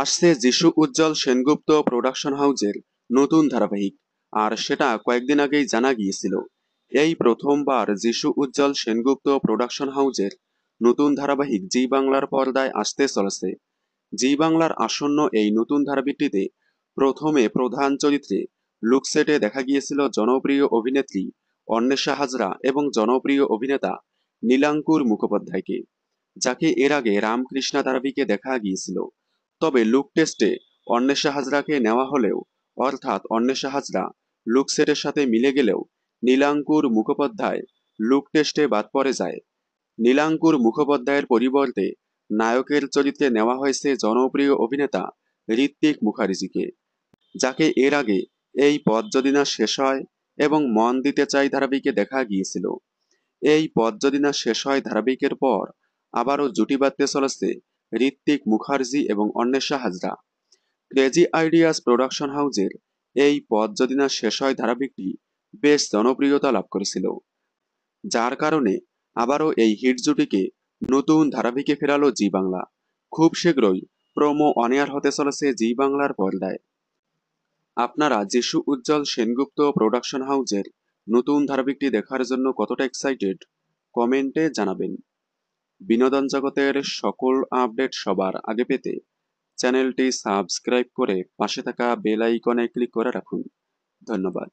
আসছে যিশু উজ্জ্বল সেনগুপ্ত প্রোডাকশন হাউজের নতুন ধারাবাহিক। আর সেটা কয়েকদিন আগেই জানা গিয়েছিল। এই প্রথমবার যিশু উজ্জ্বল সেনগুপ্ত প্রোডাকশন হাউজের নতুন ধারাবাহিক জি বাংলার পর্দায় আসতে চলেছে। জি বাংলার আসন্ন এই নতুন ধারাবাহিকটিতে প্রথমে প্রধান চরিত্রে লুকসেটে দেখা গিয়েছিল জনপ্রিয় অভিনেত্রী অন্বেষা হাজরা এবং জনপ্রিয় অভিনেতা নীলাঙ্কুর মুখোপাধ্যায়কে, যাকে এর আগে রামকৃষ্ণা ধারাবাহিকে দেখা গিয়েছিল। তবে লুক টেস্টে অন্বেষা হাজরাকে নেওয়া হলেও, অর্থাৎ অন্বেষা হাজরা লুক সেটের সাথে মিলে গেলেও নীলাঙ্কুর মুখোপাধ্যায় লুক টেস্টে বাদ পড়ে যায়। নীলাঙ্কুর মুখোপাধ্যায়ের পরিবর্তে নায়কের চরিত্রে নেওয়া হয়েছে জনপ্রিয় অভিনেতা ঋত্বিক মুখার্জিকে, যাকে এর আগে এই পথ যদি না শেষ হয় এবং মন দিতে চাই ধারাবাহিকে দেখা গিয়েছিল। এই পথ যদি না শেষ হয় ধারাবাহিকের পর আবারও জুটি বাঁধতে চলেছে ঋত্বিক মুখার্জি এবং Anwesha Hazra. Crazy ideas production হাউজের এই পথ যদি না শেষ হয় ধারাবাহিকটি বেশ জনপ্রিয়তা লাভ করেছিল, যার কারণে আবারও এই হিট জুটিকে নতুন ধারাবাহিকে ফেরালো জি বাংলা। খুব শীঘ্রই প্রোমো অন এয়ার হতে চলেছে জি বাংলার পর্দায়। আপনারা যিশু উজ্জ্বল সেনগুপ্ত প্রোডাকশন হাউজের নতুন ধারাবাহিকটি দেখার জন্য কতটা এক্সাইটেড কমেন্টে জানাবেন। বিনোদন জগতের সকল আপডেট সবার আগে পেতে চ্যানেলটি সাবস্ক্রাইব করে পাশে থাকা বেল আইকনে ক্লিক করে রাখুন। ধন্যবাদ।